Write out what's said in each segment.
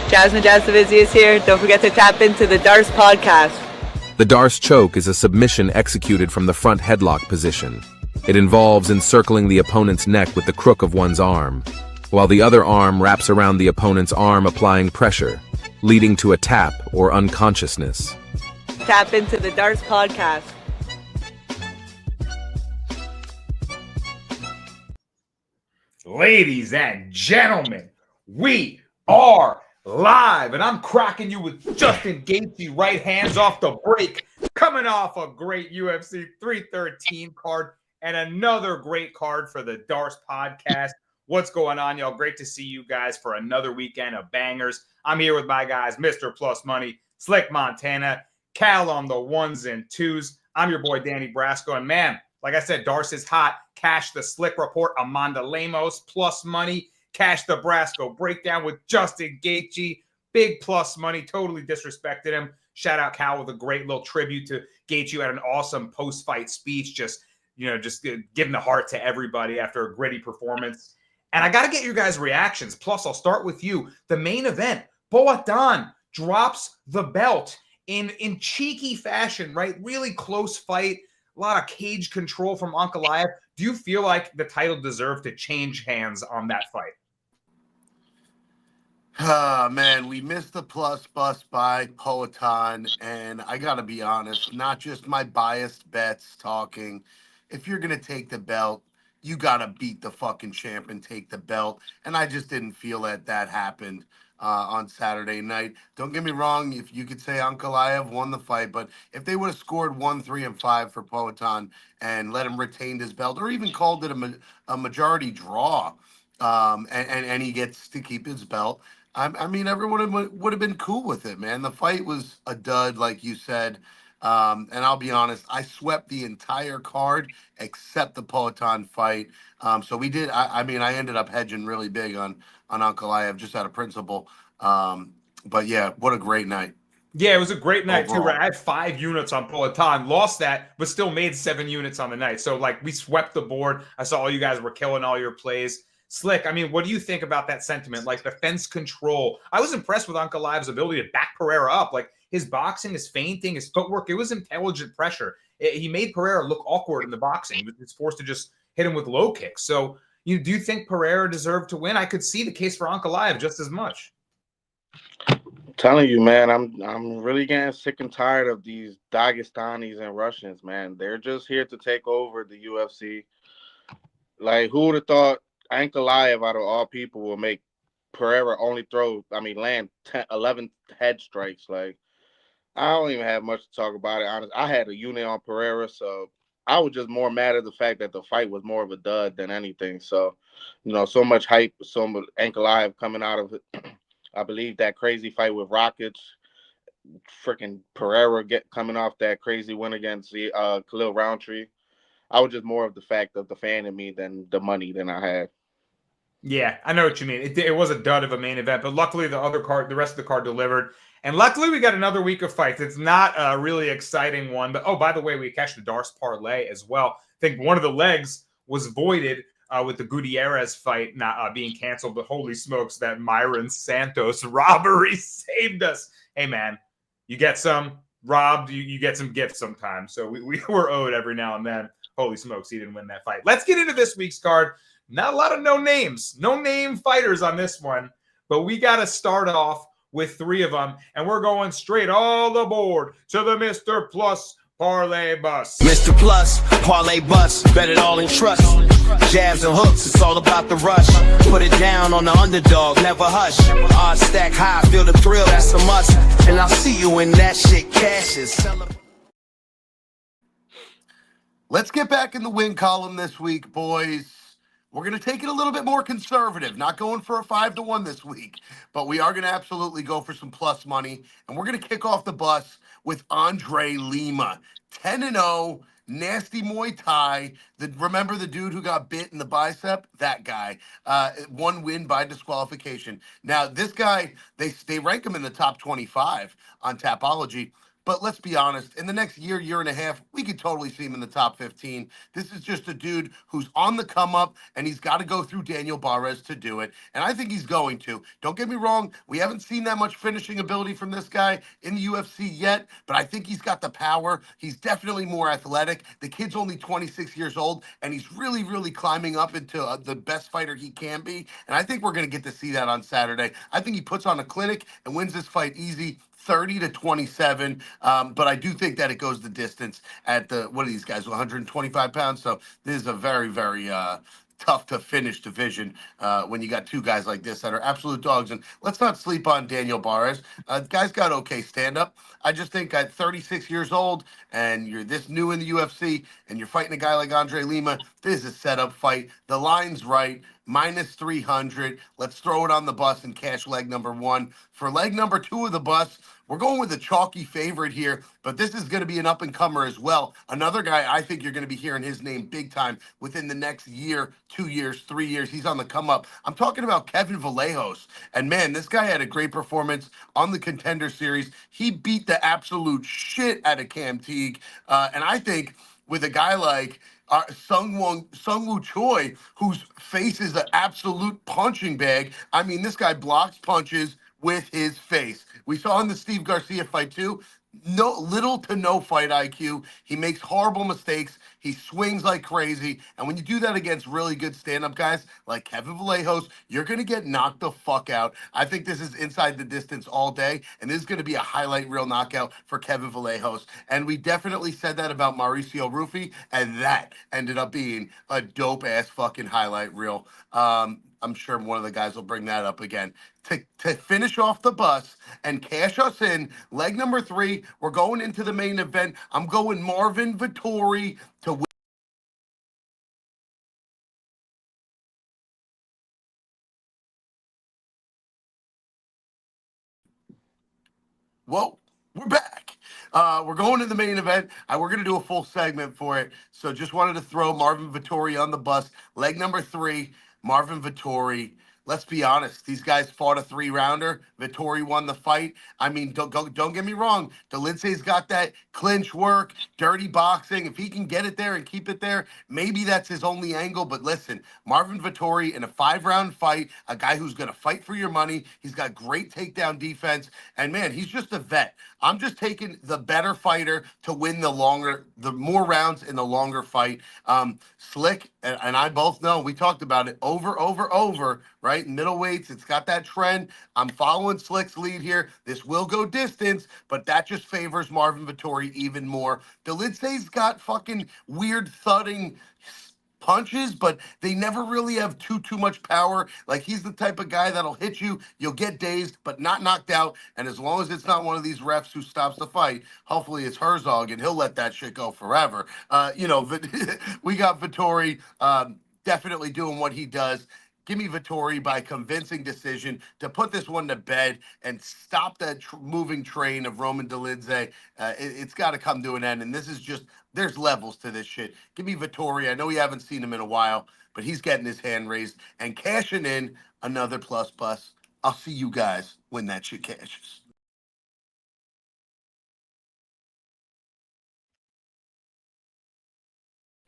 Jasmine Jasovizzi is here. Don't forget to tap into the Darce podcast. The Darce choke is a submission executed from the front headlock position. It involves encircling the opponent's neck with the crook of one's arm, while the other arm wraps around the opponent's arm, applying pressure, leading to a tap or unconsciousness. Tap into the Darce podcast. Ladies and gentlemen, we are live, and I'm cracking you with Justin Gaethje, right hands off the break, coming off a great UFC 313 card and another great card for the Darce podcast. What's going on, y'all? Great to see you guys for another weekend of bangers. I'm here with my guys, Mr. Plus Money, Slick Montana, Cal on the ones and twos. I'm your boy, Danny Brasco, and man, like I said, Darce is hot. Cash the Slick Report, Amanda Lemos, Plus Money. Cash the Brasco breakdown with Justin Gaethje. Big Plus Money, totally disrespected him. Shout out Cal with a great little tribute to Gaethje. You had an awesome post-fight speech, just giving the heart to everybody after a gritty performance. And I got to get your guys' reactions. Plus, I'll start with you. The main event, Boatan drops the belt in cheeky fashion, right? Really close fight. A lot of cage control from Ankalaev. Do you feel like the title deserved to change hands on that fight? Man, we missed the plus bus by Boatan, and I got to be honest, not just my biased bets talking. If you're going to take the belt, you got to beat the fucking champ and take the belt. And I just didn't feel that happened on Saturday night. Don't get me wrong, if you could say Ankalaev won the fight, but if they would have scored 1, 3, and 5 for Boatan and let him retain his belt, or even called it a majority draw, and he gets to keep his belt, I mean, everyone would have been cool with it, man. The fight was a dud, like you said. And I'll be honest, I swept the entire card except the Boatan fight. So we did. I mean, I ended up hedging really big on Ankalaev just out of principle. But yeah, what a great night. Yeah, it was a great night overall, too. Right? I had 5 units on Boatan, lost that, but still made 7 units on the night. So like we swept the board. I saw all you guys were killing all your plays. Slick, I mean, what do you think about that sentiment? Like the fence control. I was impressed with Ankalaev's ability to back Pereira up. Like his boxing, his feinting, his footwork, it was intelligent pressure. He made Pereira look awkward in the boxing. He was forced to just hit him with low kicks. So do you think Pereira deserved to win? I could see the case for Ankalaev just as much. I'm telling you, man, I'm really getting sick and tired of these Dagestanis and Russians, man. They're just here to take over the UFC. Like, who would have thought Ankalaev, out of all people, will make Pereira only land 11 head strikes? Like, I don't even have much to talk about it. Honestly, I had a unit on Pereira, so I was just more mad at the fact that the fight was more of a dud than anything. So, so much hype, so much Ankalaev coming out of it. I believe that crazy fight with Rockets, freaking Pereira coming off that crazy win against Khalil Roundtree. I was just more of the fact of the fan in me than the money than I had. Yeah, I know what you mean. It was a dud of a main event, but luckily the rest of the card delivered. And luckily we got another week of fights. It's not a really exciting one, but by the way, we cashed the Darce parlay as well. I think one of the legs was voided with the Gutierrez fight not being canceled, but holy smokes, that Myron Santos robbery saved us. Hey man, you get some robbed, you get some gifts sometimes. So we were owed every now and then. Holy smokes, he didn't win that fight. Let's get into this week's card. Not a lot of no name fighters on this one, but we got to start off with 3 of them, and we're going straight all aboard to the Mr. Plus Parlay Bus. Mr. Plus Parlay Bus, bet it all in trust. Jabs and hooks, it's all about the rush. Put it down on the underdog, never hush. Odds stack high, feel the thrill, that's a must. And I'll see you when that shit cashes. Let's get back in the win column this week, boys. We're going to take it a little bit more conservative, not going for a 5-1 this week, but we are going to absolutely go for some plus money, and we're going to kick off the bus with Andre Lima, 10-0, nasty Muay Thai. Remember the dude who got bit in the bicep? That guy. 1 win by disqualification. Now, this guy, they rank him in the top 25 on Tapology, But let's be honest, in the next year, year and a half, we could totally see him in the top 15. This is just a dude who's on the come up, and he's got to go through Daniel Barres to do it. And I think he's going to. Don't get me wrong, we haven't seen that much finishing ability from this guy in the UFC yet, but I think he's got the power. He's definitely more athletic. The kid's only 26 years old, and he's really, really climbing up into the best fighter he can be. And I think we're going to get to see that on Saturday. I think he puts on a clinic and wins this fight easy, 30-27. But I do think that it goes the distance at what are these guys, 125 pounds? So this is a very, very tough to finish division when you got two guys like this that are absolute dogs. And let's not sleep on Daniel Barres. The guy's got okay stand-up. I just think at 36 years old and you're this new in the UFC and you're fighting a guy like Andre Lima, this is a setup fight. The line's right. Minus 300. Let's throw it on the bus and cash leg number 1. For leg number 2 of the bus, we're going with a chalky favorite here, but this is going to be an up-and-comer as well. Another guy I think you're going to be hearing his name big time within the next year, 2 years, 3 years. He's on the come-up. I'm talking about Kevin Vallejos. And, man, this guy had a great performance on the Contender Series. He beat the absolute shit out of Cam Teague. And I think with a guy like Sungwoo Choi, whose face is an absolute punching bag. I mean, this guy blocks punches with his face. We saw in the Steve Garcia fight too. Little to no fight IQ. He makes horrible mistakes. He swings like crazy. And when you do that against really good stand-up guys like Kevin Vallejos, you're going to get knocked the fuck out. I think this is inside the distance all day, and this is going to be a highlight reel knockout for Kevin Vallejos. And we definitely said that about Mauricio Rufy, and that ended up being a dope-ass fucking highlight reel. I'm sure one of the guys will bring that up again. To finish off the bus and cash us in, leg number 3, we're going into the main event. I'm going Marvin Vettori to win. Whoa, we're back. We're going to the main event. We're going to do a full segment for it. So just wanted to throw Marvin Vettori on the bus. Leg number 3, Marvin Vettori. Let's be honest. These guys fought a 3-rounder. Vettori won the fight. I mean, don't get me wrong. Dolidze's got that clinch work, dirty boxing. If he can get it there and keep it there, maybe that's his only angle. But listen, Marvin Vettori in a 5-round fight, a guy who's going to fight for your money. He's got great takedown defense. And, man, he's just a vet. I'm just taking the better fighter to win the more rounds in the longer fight. Slick and I both know, we talked about it over, right? Middleweights, it's got that trend. I'm following Slick's lead here. This will go distance, but that just favors Marvin Vettori even more. Dolidze's got fucking weird thudding punches, but they never really have too much power. Like, he's the type of guy that'll hit you, you'll get dazed, but not knocked out. And as long as it's not one of these refs who stops the fight, hopefully it's Herzog, and he'll let that shit go forever. We got Vettori definitely doing what he does. Give me Vettori by convincing decision to put this one to bed and stop that moving train of Roman Dolidze. It's got to come to an end. And this is just, there's levels to this shit. Give me Vettori. I know you haven't seen him in a while, but he's getting his hand raised and cashing in another plus bus. I'll see you guys when that shit cashes.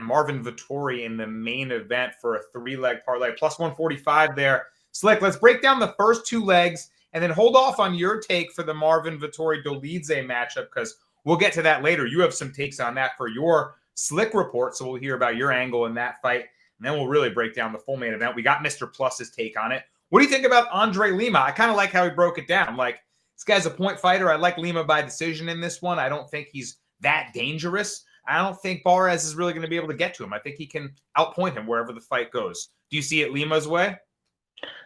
Marvin Vettori in the main event for a 3-leg parlay, plus 145 there. Slick, let's break down the first 2 legs and then hold off on your take for the Marvin Vettori Dolidze matchup, because we'll get to that later. You have some takes on that for your Slick report, so we'll hear about your angle in that fight, and then we'll really break down the full main event. We got Mr. Plus's take on it. What do you think about Andre Lima? I kind of like how he broke it down. Like, this guy's a point fighter. I like Lima by decision in this one. I don't think he's that dangerous. I don't think Barres is really going to be able to get to him. I think he can outpoint him wherever the fight goes. Do you see it Lima's way?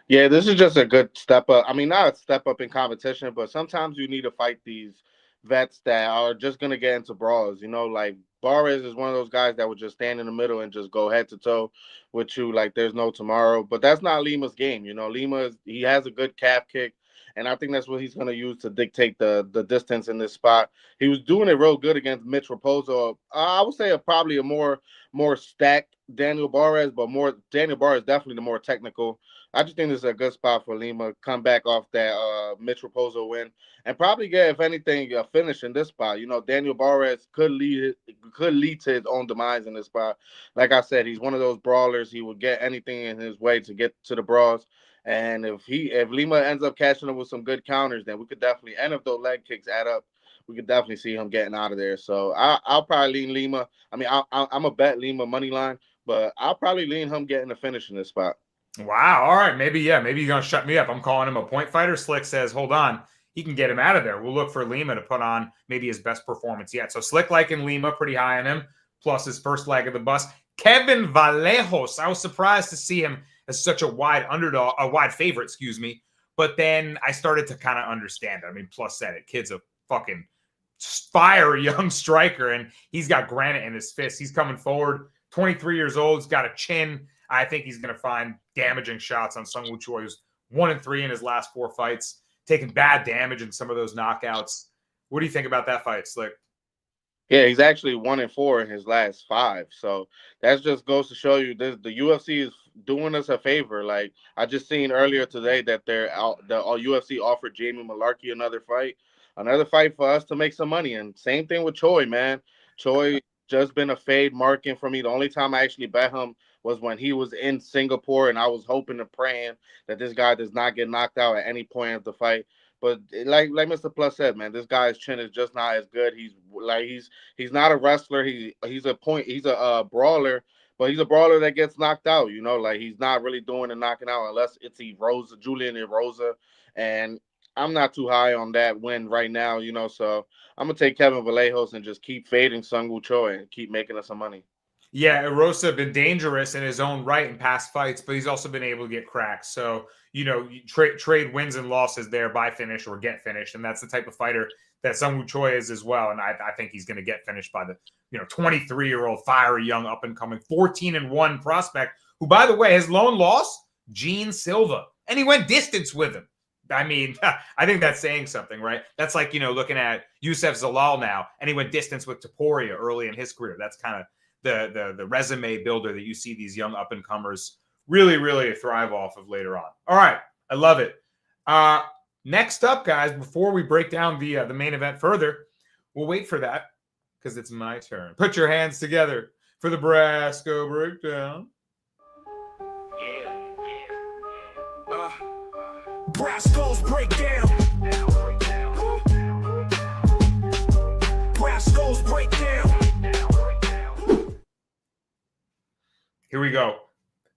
Yeah, this is just a good step up. I mean, not a step up in competition, but sometimes you need to fight these vets that are just going to get into brawls. You know, like Barres is one of those guys that would just stand in the middle and just go head to toe with you like there's no tomorrow. But that's not Lima's game. You know, he has a good calf kick. and I think that's what he's going to use to dictate the distance in this spot. He was doing it real good against Mitch Raposo. I would say probably a more stacked Daniel Barres, but more Daniel Barres definitely the more technical. I just think this is a good spot for Lima. Come back off that Mitch Raposo win and probably get, if anything, a finish in this spot. You know, Daniel Barres could lead to his own demise in this spot. Like I said, he's one of those brawlers. He would get anything in his way to get to the brawls. And if Lima ends up catching him with some good counters, then we could definitely, and if those leg kicks add up, we could definitely see him getting out of there. So I'll probably lean Lima. I mean, I'm a bet Lima money line, but I'll probably lean him getting a finish in this spot. Wow. All right. Maybe you're going to shut me up. I'm calling him a point fighter. Slick says, hold on. He can get him out of there. We'll look for Lima to put on maybe his best performance yet. So Slick liking Lima, pretty high on him, plus his first leg of the bus. Kevin Vallejos. I was surprised to see him as such a wide favorite, excuse me. But then I started to kind of understand it. I mean, Plus said it. Kid's a fucking fiery young striker, and he's got granite in his fist. He's coming forward, 23 years old. He's got a chin. I think he's going to find damaging shots on Sung Woo Choi, who's 1-3 in his last 4 fights, taking bad damage in some of those knockouts. What do you think about that fight, Slick? Yeah, he's actually 1-4 in his last 5. So that just goes to show you the UFC is doing us a favor. Like I just seen earlier today that the UFC offered Jamie Malarkey another fight for us to make some money. And same thing with Choi, man. Choi just been a fade marking for me. The only time I actually bet him was when he was in Singapore, and I was hoping and praying that this guy does not get knocked out at any point of the fight. But like Mr. Plus said, man, this guy's chin is just not as good. He's not a wrestler. He's a brawler, but he's a brawler that gets knocked out. You know, like he's not really doing the knocking out unless it's Julian Erosa, and I'm not too high on that win right now. You know, so I'm gonna take Kevin Vallejos and just keep fading Sung Woo Choi and keep making us some money. Yeah, Erosa been dangerous in his own right in past fights, but he's also been able to get cracked. So, you know, you trade wins and losses there by finish or get finished. And that's the type of fighter that Sung Woo Choi is as well. And I think he's going to get finished by the, 23-year-old fiery young up-and-coming 14-1 prospect, who, by the way, his lone loss, Gene Silva. And he went distance with him. I mean, I think that's saying something, right? That's like, looking at Youssef Zalal now, and he went distance with Topuria early in his career. That's kind of the resume builder that you see these young up-and-comers really, really thrive off of later on. All right. I love it. Next up, guys, before we break down the main event further, we'll wait for that because it's my turn. Put your hands together for the Brasco breakdown. Brasco's breakdown. Brasco's breakdown. Here we go.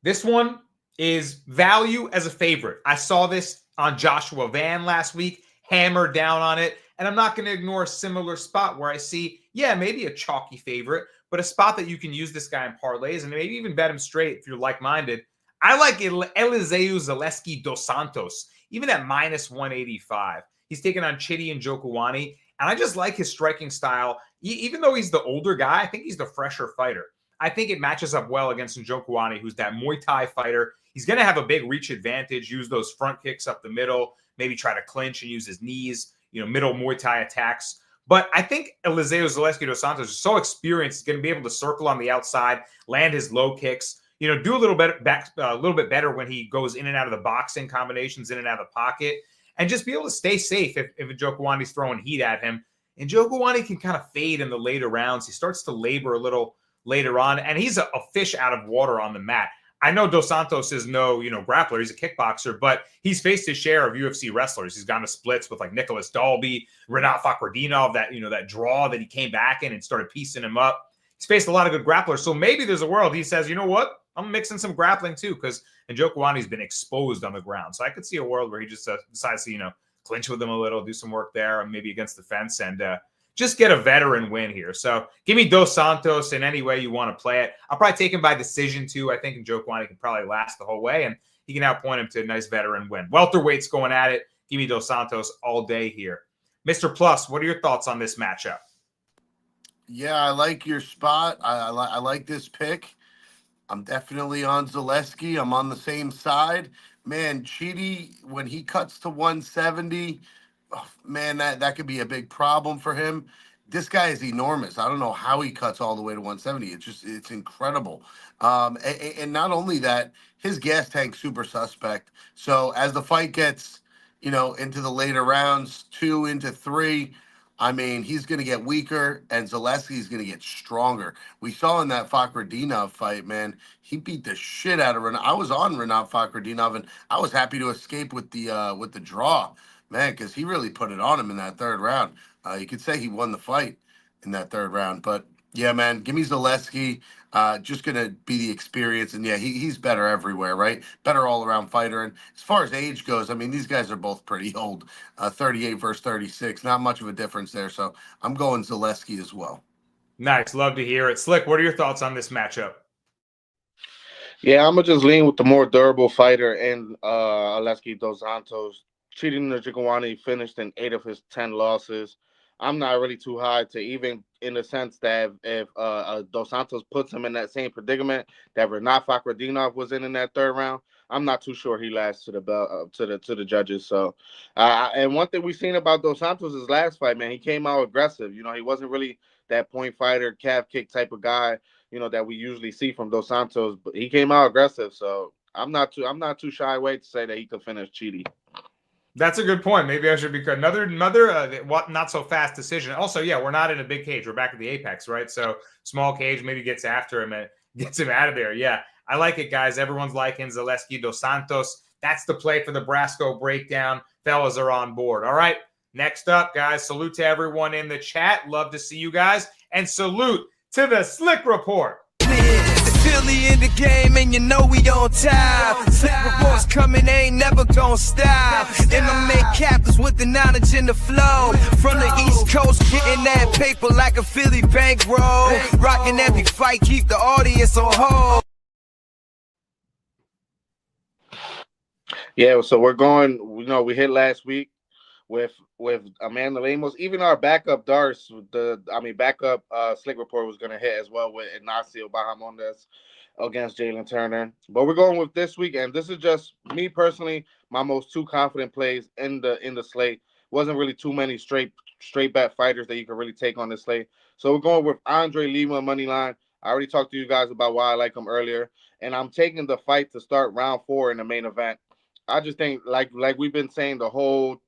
This one is value as a favorite. I saw this on Joshua Van last week, hammered down on it, and I'm not going to ignore a similar spot where I see, maybe a chalky favorite, but a spot that you can use this guy in parlays and maybe even bet him straight if you're like-minded. I like Eliseu Zaleski dos Santos, even at -185. He's taking on Chidi and Njokuani, and I just like his striking style. Even though he's the older guy, I think he's the fresher fighter. I think it matches up well against Njokuani, who's that Muay Thai fighter. He's going to have a big reach advantage, use those front kicks up the middle, maybe try to clinch and use his knees, middle Muay Thai attacks. But I think Eliseu Zaleski dos Santos is so experienced, he's going to be able to circle on the outside, land his low kicks, do a little bit better when he goes in and out of the boxing combinations, in and out of the pocket, and just be able to stay safe if Njokuani's throwing heat at him. And Njokuani can kind of fade in the later rounds. He starts to labor a little later on, and he's a fish out of water on the mat. I know Dos Santos is no, grappler. He's a kickboxer, but he's faced his share of UFC wrestlers. He's gone to splits with like Nicholas Dalby, Renat Fakhretdinov, that draw that he came back in and started piecing him up. He's faced a lot of good grapplers. So maybe there's a world he says, you know what? I'm mixing some grappling too, because Njokuani's been exposed on the ground. So I could see a world where he just decides to, clinch with him a little, do some work there, and maybe against the fence, and just get a veteran win here. So give me Dos Santos in any way you want to play it. I'll probably take him by decision too. I think Njokuani can probably last the whole way, and he can outpoint him to a nice veteran win. Welterweight's going at it. Give me Dos Santos all day here. Mr. Plus, what are your thoughts on this matchup? Yeah, I like your spot. I like this pick. I'm definitely on Zaleski. I'm on the same side. Man, Cheaty, when he cuts to 170, oh, man, that could be a big problem for him. This guy is enormous. I don't know how he cuts all the way to 170. It's incredible. And not only that, his gas tank super suspect. So as the fight gets, into the later rounds, 2 into 3, I mean, he's going to get weaker, and Zaleski's going to get stronger. We saw in that Fakhretdinov fight, man, he beat the shit out of Renat. I was on Renat Fakhretdinov, and I was happy to escape with the draw, man, because he really put it on him in that third round. You could say he won the fight in that third round, but yeah, man, give me Zaleski. Just gonna be the experience, and yeah, he's better everywhere, right? Better all around fighter. And as far as age goes, I mean, these guys are both pretty old. 38 versus 36, not much of a difference there. So I'm going Zaleski as well. Nice. Love to hear it. Slick, what are your thoughts on this matchup? Yeah, I'm gonna just lean with the more durable fighter in Aleski Dos Santos. Cheating Njokuani finished in 8 of his 10 losses. I'm not really too high to even in the sense that if Dos Santos puts him in that same predicament that Renat Fakhretdinov was in that third round, I'm not too sure he lasts to the belt to the judges. So, and one thing we've seen about Dos Santos' his last fight, man, he came out aggressive. He wasn't really that point fighter, calf kick type of guy, that we usually see from Dos Santos, but he came out aggressive. So I'm not too shy away to say that he could finish Cheaty. That's a good point. Maybe I should be another not so fast decision. Also, yeah, we're not in a big cage. We're back at the apex, right? So small cage maybe gets after him and gets him out of there. Yeah, I like it, guys. Everyone's liking Zaleski Dos Santos. That's the play for the Brasco breakdown. Fellas are on board. All right, next up, guys, salute to everyone in the chat. Love to see you guys. And salute to the Slick Report. Philly in the game, and we on time. Slick reports coming, ain't never gonna stop. MMA captains with the knowledge and the flow. From the East Coast, getting that paper like a Philly bankroll. Rocking every fight, keep the audience on hold. Yeah, so we're going. We hit last week with Amanda Lemos. Even our backup Dars, backup Slick Report was going to hit as well with Ignacio Bahamondes against Jalen Turner. But we're going with this week, and this is just me personally, my most two confident plays in the slate. Wasn't really too many straight bet fighters that you can really take on this slate. So we're going with Andre Lima money line. I already talked to you guys about why I like him earlier, and I'm taking the fight to start round 4 in the main event. I just think like we've been saying the whole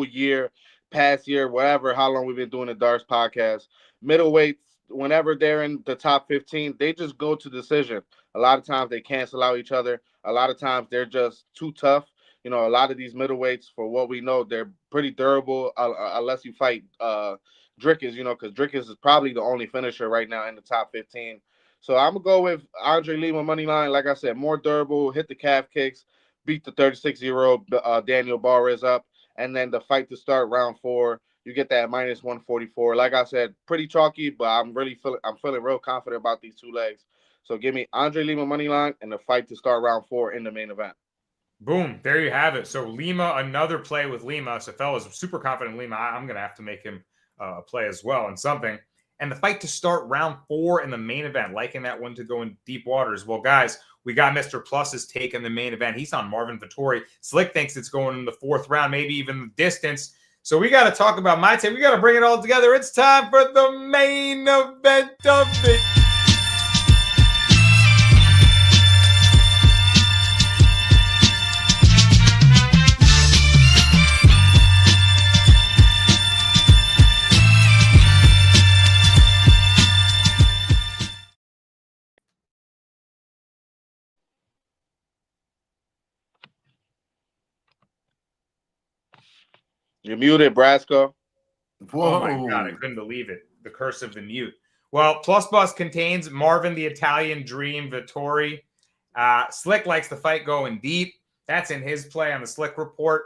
year, past year, whatever, how long we've been doing the Darts podcast, middleweights, whenever they're in the top 15, they just go to decision. A lot of times they cancel out each other. A lot of times they're just too tough. A lot of these middleweights, for what we know, they're pretty durable unless you fight Drickus, because Drickus is probably the only finisher right now in the top 15. So I'm going to go with Andre Lima money line. Like I said, more durable, hit the calf kicks, beat the 36-year-old Daniel Barres up. And then the fight to start round 4, you get that minus 144. Like I said, pretty chalky, but I'm feeling real confident about these two legs. So give me Andre Lima money line and the fight to start round 4 in the main event. Boom, there you have it. So Lima, another play with Lima. So fellas, super confident in Lima. I'm going to have to make him a play as well and something. And the fight to start round 4 in the main event, liking that one to go in deep waters. Well, guys, we got Mr. Plus's take in the main event. He's on Marvin Vettori. Slick thinks it's going in the 4th round, maybe even the distance. So we got to talk about my take. We got to bring it all together. It's time for the main event of the You're muted, Brasco. Whoa. Oh my God, I couldn't believe it. The curse of the mute. Well, Plus Bus contains Marvin the Italian Dream Vettori. Slick likes the fight going deep. That's in his play on the Slick Report.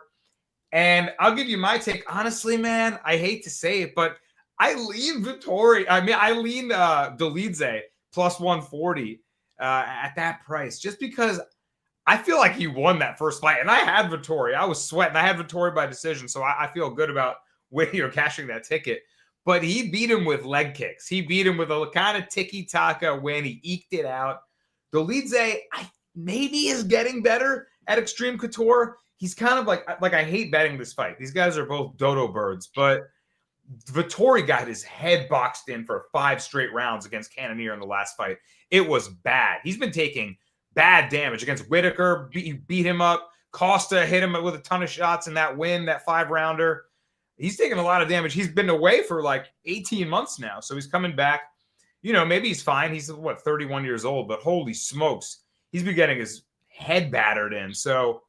And I'll give you my take. Honestly, man, I hate to say it, but I lean Vettori. I lean Dolidze plus 140 at that price just because I feel like he won that first fight. And I had Vettori. I was sweating. I had Vettori by decision, so I feel good about cashing that ticket. But he beat him with leg kicks. He beat him with a kind of tiki-taka win. He eked it out. Dolidze maybe is getting better at Extreme Couture, he's kind of like I hate betting this fight. These guys are both dodo birds, but Vettori got his head boxed in for 5 straight rounds against Cannonier in the last fight. It was bad. He's been taking bad damage against Whitaker. Beat him up. Costa hit him with a ton of shots in that win, that 5-rounder. He's taking a lot of damage. He's been away for like 18 months now, so he's coming back. You know, maybe he's fine. He's, 31 years old, but holy smokes, he's been getting his head battered in. So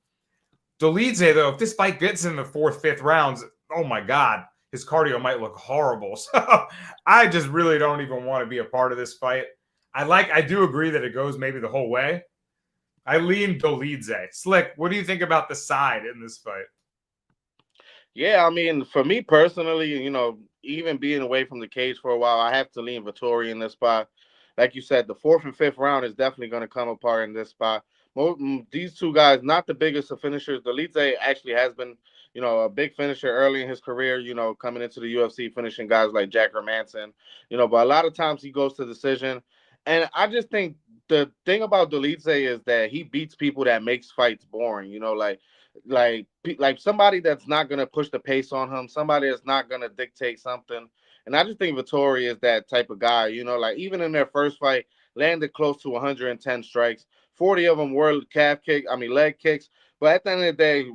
Dolidze, though, if this fight gets in the 4th, 5th rounds, oh my God, his cardio might look horrible. So I just really don't even want to be a part of this fight. I do agree that it goes maybe the whole way. I lean Dolidze. Slick, what do you think about the side in this fight? Yeah, I mean, for me personally, you know, even being away from the cage for a while, I have to lean Vettori in this spot. Like you said, the 4th and 5th round is definitely going to come apart in this spot. These two guys, not the biggest of finishers. Dolidze actually has been, you know, a big finisher early in his career, you know, coming into the UFC, finishing guys like Jack Hermanson, you know, but a lot of times he goes to decision. And I just think the thing about Dolidze is that he beats people that makes fights boring, you know, like somebody that's not going to push the pace on him, somebody that's not going to dictate something. And I just think Vettori is that type of guy, you know, like even in their first fight, landed close to 110 strikes. 40 of them were leg kicks. But at the end of the day,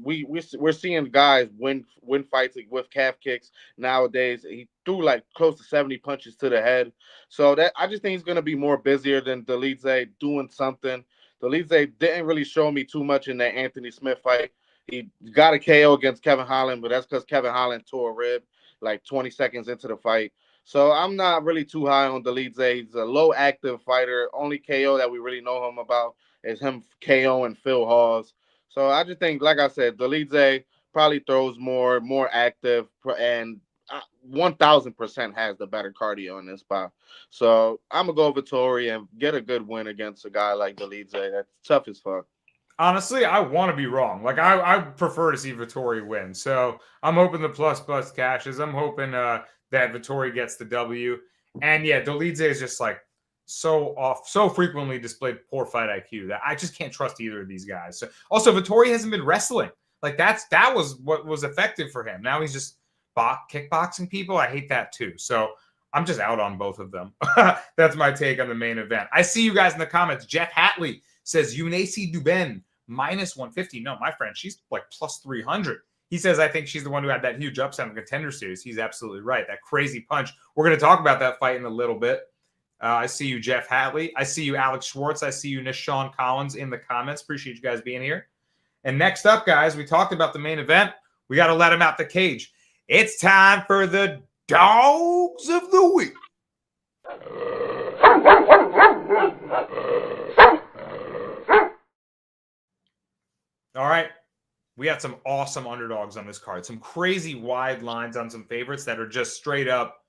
we're seeing guys win fights with calf kicks nowadays. He threw like close to 70 punches to the head. So that I just think he's going to be more busier than Dolidze doing something. Dolidze didn't really show me too much in that Anthony Smith fight. He got a KO against Kevin Holland, but that's because Kevin Holland tore a rib like 20 seconds into the fight. So I'm not really too high on Dolidze. He's a low active fighter. Only KO that we really know him about is him KOing Phil Hawes. So I just think, like I said, Dolidze probably throws more active, and 1,000% has the better cardio in this spot. So I'm going to go Vettori and get a good win against a guy like Dolidze. That's tough as fuck. Honestly, I want to be wrong. Like, I prefer to see Vettori win. So I'm hoping the plus cashes. I'm hoping that Vettori gets the W. And yeah, Dolidze is just like so frequently displayed poor fight IQ that I just can't trust either of these guys. So also, Vettori hasn't been wrestling. Like that was what was effective for him. Now he's just kickboxing people. I hate that too. So I'm just out on both of them. That's my take on the main event. I see you guys in the comments. Jeff Hatley says Eunice Duben minus 150. No, my friend, she's like plus 300. He says, I think she's the one who had that huge upset in the Contender Series. He's absolutely right. That crazy punch. We're going to talk about that fight in a little bit. I see you, Jeff Hatley. I see you, Alex Schwartz. I see you, Nishawn Collins in the comments. Appreciate you guys being here. And next up, guys, we talked about the main event. We got to let him out the cage. It's time for the Dogs of the Week. All right. We had some awesome underdogs on this card. Some crazy wide lines on some favorites that are just straight up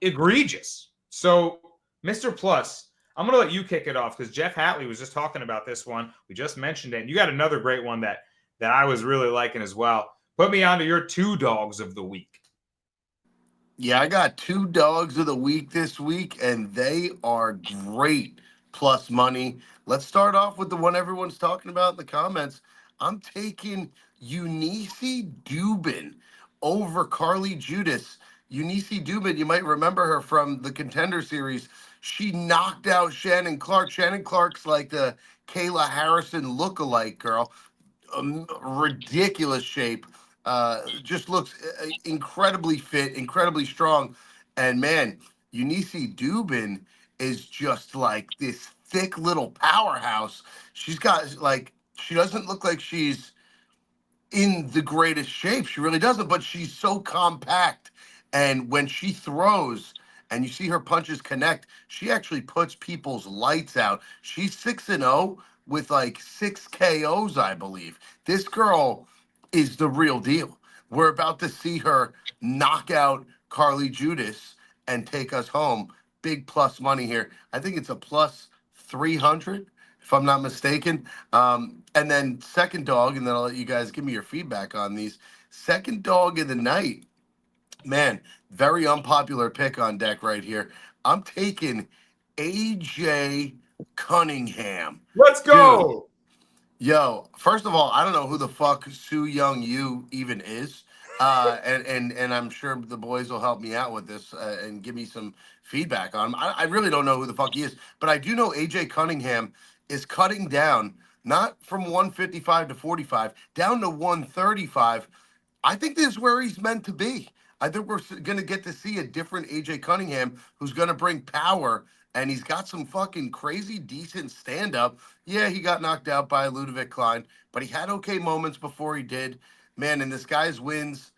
egregious. So, Mr. Plus, I'm going to let you kick it off because Jeff Hatley was just talking about this one. We just mentioned it. And you got another great one that I was really liking as well. Put me on to your 2 dogs of the week. Yeah, I got 2 dogs of the week this week, and they are great plus money. Let's start off with the one everyone's talking about in the comments. I'm taking Eunice Dubin over Carly Judas. Eunice Dubin, you might remember her from the Contender Series. She knocked out Shannon Clark. Shannon Clark's like the Kayla Harrison lookalike girl. Ridiculous shape. Just looks incredibly fit, incredibly strong. And man, Eunice Dubin is just like this thick little powerhouse. She's got like, she doesn't look like she's in the greatest shape. She really doesn't, but she's so compact. And when she throws and you see her punches connect, she actually puts people's lights out. She's 6-0 with like 6 KOs, I believe. This girl is the real deal. We're about to see her knock out Carly Judas and take us home. Big plus money here. I think it's a plus 300, if I'm not mistaken. And then second dog, and then I'll let you guys give me your feedback on these. Second dog of the night. Man, very unpopular pick on deck right here. I'm taking AJ Cunningham. Let's go. Dude, Yo, first of all, I don't know who the fuck Soo Young Yu even is. And I'm sure the boys will help me out with this and give me some feedback on him. I really don't know who the fuck he is, but I do know AJ Cunningham is cutting down, not from 155 to 45, down to 135. I think this is where he's meant to be. I think we're going to get to see a different AJ Cunningham who's going to bring power, and he's got some fucking crazy decent stand up. Yeah, he got knocked out by Ludovic Klein, but he had okay moments before he did. Man, and this guy's wins.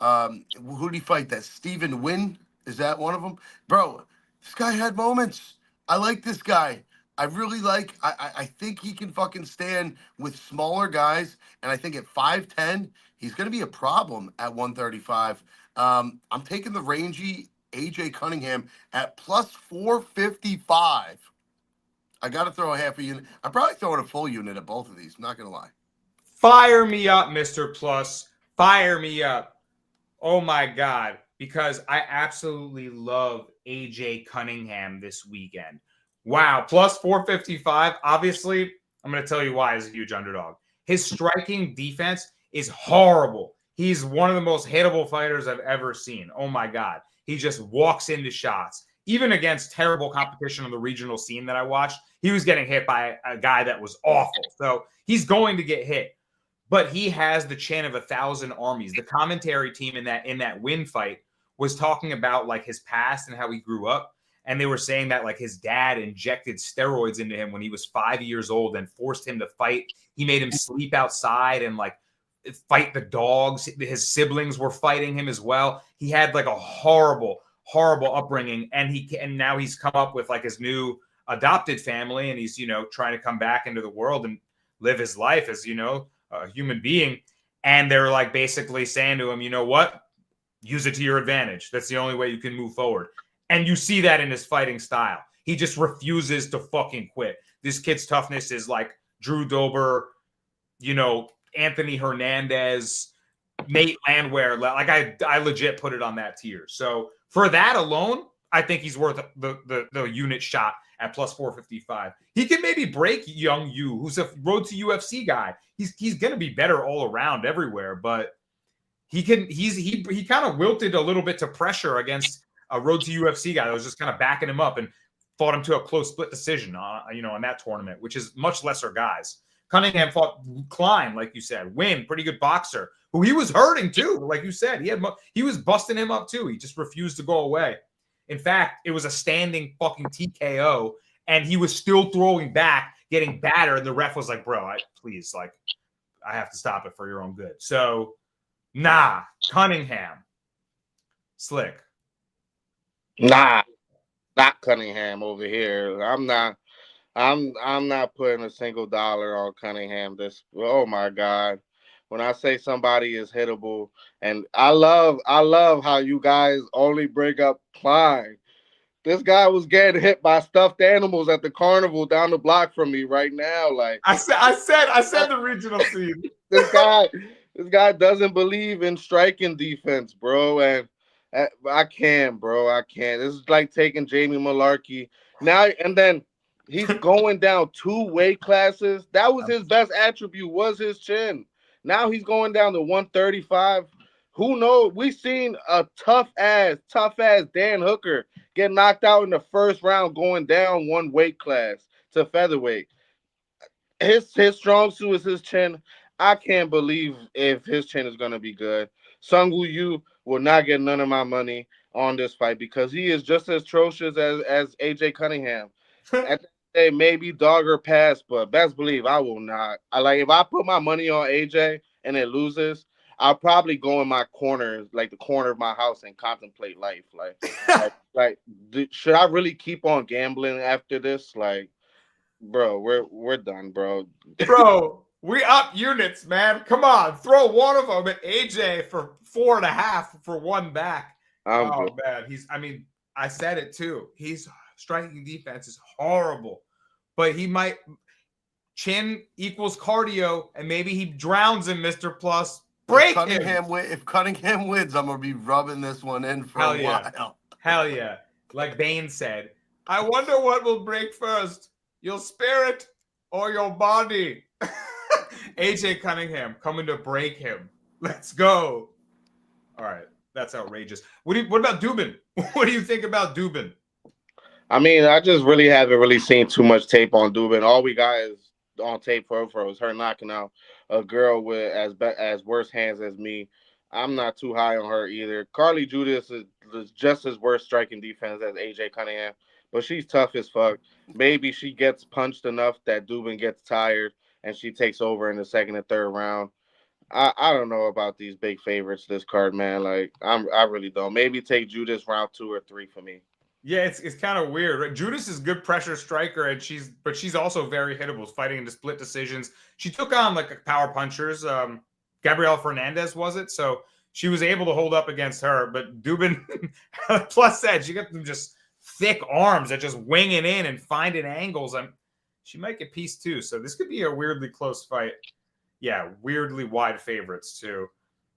Who did he fight? That Steven Wynn? Is that one of them? Bro, this guy had moments. I like this guy. I really like. I think he can fucking stand with smaller guys, and I think at 5'10", he's going to be a problem at 135. I'm taking the rangy AJ Cunningham at plus 455. I got to throw a half a unit. I'm probably throwing a full unit at both of these. I'm not going to lie. Fire me up, Mr. Plus. Fire me up. Oh my God. Because I absolutely love AJ Cunningham this weekend. Wow. Plus 455. Obviously, I'm going to tell you why he's a huge underdog. His striking defense is horrible. He's one of the most hittable fighters I've ever seen. Oh my God. He just walks into shots. Even against terrible competition on the regional scene that I watched, he was getting hit by a guy that was awful. So he's going to get hit. But he has the chin of 1,000 armies. The commentary team in that win fight was talking about like his past and how he grew up. And they were saying that like his dad injected steroids into him when he was 5 years old and forced him to fight. He made him sleep outside and like fight the dogs. His siblings were fighting him as well. He had like a horrible upbringing. And now he's come up with like his new adopted family. And he's, trying to come back into the world and live his life as, a human being. And they're like basically saying to him, you know what? Use it to your advantage. That's the only way you can move forward. And you see that in his fighting style. He just refuses to fucking quit. This kid's toughness is like Drew Dober, Anthony Hernandez, Nate Landwehr. Like I legit put it on that tier. So for that alone, I think he's worth the unit shot at plus 455. He can maybe break Young Yu, who's a road to UFC guy. He's going to be better all around everywhere, but he kind of wilted a little bit to pressure against a road to UFC guy that was just kind of backing him up and fought him to a close split decision on that tournament, which is much lesser guys. Cunningham fought Klein, like you said. Win, pretty good boxer, who he was hurting too. Like you said, he was busting him up too. He just refused to go away. In fact, it was a standing fucking TKO, and he was still throwing back, getting battered. And the ref was like, bro, I have to stop it for your own good. So, nah, Cunningham. Slick. Nah, not Cunningham over here. I'm not putting a single dollar on Cunningham. Oh my God. When I say somebody is hittable, and I love how you guys only bring up Klein. This guy was getting hit by stuffed animals at the carnival down the block from me right now. Like I said the regional scene. This guy doesn't believe in striking defense, bro. And I can't, bro. I can't. This is like taking Jamie Malarkey now, and then he's going down 2 weight classes. That was his best attribute, was his chin. Now he's going down to 135. Who knows? We've seen a tough ass Dan Hooker get knocked out in the first round going down 1 weight class to featherweight. His strong suit is his chin. I can't believe if his chin is going to be good. Sungwoo Yu will not get none of my money on this fight because he is just as atrocious as AJ Cunningham. At the day, maybe dog or pass, but best believe I will not. If I put my money on AJ and it loses, I'll probably go in my corner, like the corner of my house, and contemplate life. Should I really keep on gambling after this? Like, bro, we're done, bro. Bro, we up units, man. Come on, throw one of them at AJ for 4.5 for 1 back. Man, I said it too. He's striking defense is horrible, but he might chin equals cardio, and maybe he drowns in Mr. Plus. Break if Cunningham wins, I'm gonna be rubbing this one in for a while. Hell yeah! Like Bane said, I wonder what will break first, your spirit or your body. AJ Cunningham coming to break him. Let's go. All right. That's outrageous. What about Dubin? What do you think about Dubin? I mean, I just really haven't really seen too much tape on Dubin. All we got is on tape for is her knocking out a girl with as worse hands as me. I'm not too high on her either. Carly Judas is just as worse striking defense as AJ Cunningham, but she's tough as fuck. Maybe she gets punched enough that Dubin gets tired and she takes over in the second and third round. I don't know about these big favorites this card, man. Like I really don't. Maybe take Judas round 2 or 3 for me. Yeah, it's kind of weird. Right? Judas is a good pressure striker, and she's also very hittable, fighting into split decisions. She took on like power punchers. Gabrielle Fernandez was it? So she was able to hold up against her. But Dubin, plus that, she got them just thick arms that just winging in and finding angles. She might get pieced too. So this could be a weirdly close fight. Yeah, weirdly wide favorites too.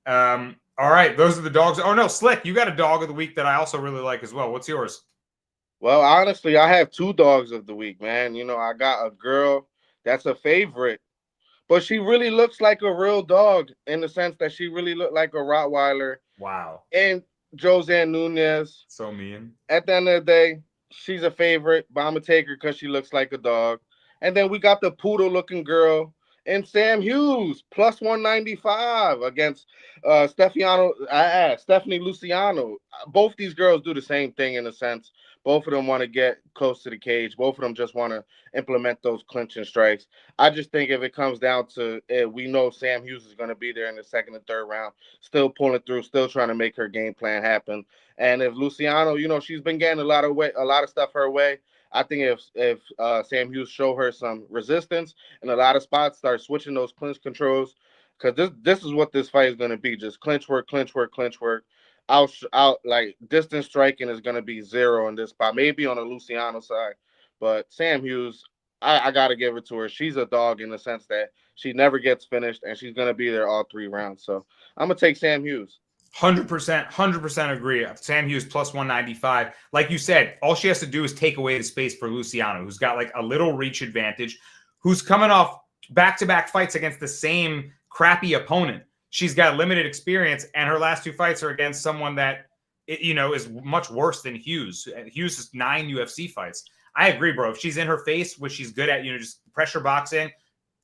All right, those are the dogs. Oh no, Slick, you got a dog of the week that I also really like as well. What's yours? Well, honestly, I have 2 dogs of the week, man. You know, I got a girl that's a favorite, but she really looks like a real dog in the sense that she really looked like a Rottweiler. Wow. And Josanne Nunez. So mean. At the end of the day, she's a favorite, but I'm going to take her because she looks like a dog. And then we got the poodle-looking girl and Sam Hughes, plus 195 against Stephanie Luciano. Both these girls do the same thing in a sense. Both of them want to get close to the cage. Both of them just want to implement those clinching strikes. I just think if it comes down to it, we know Sam Hughes is going to be there in the second and third round, still pulling through, still trying to make her game plan happen. And if Luciano, you know, she's been getting a lot of stuff her way. I think if Sam Hughes show her some resistance and a lot of spots, start switching those clinch controls, because this is what this fight is going to be: just clinch work, clinch work, clinch work. Out like distance striking is going to be 0 in this spot, maybe on the Luciano side, but Sam Hughes, I got to give it to her. She's a dog in the sense that she never gets finished, and she's going to be there all 3 rounds. So I'm gonna take Sam Hughes. 100% agree. Sam Hughes plus 195. Like you said, all she has to do is take away the space for Luciano, who's got like a little reach advantage, who's coming off back-to-back fights against the same crappy opponent. She's got limited experience, and her last 2 fights are against someone that, you know, is much worse than Hughes. Hughes has 9 UFC fights. I agree, bro. If she's in her face, which she's good at, you know, just pressure boxing,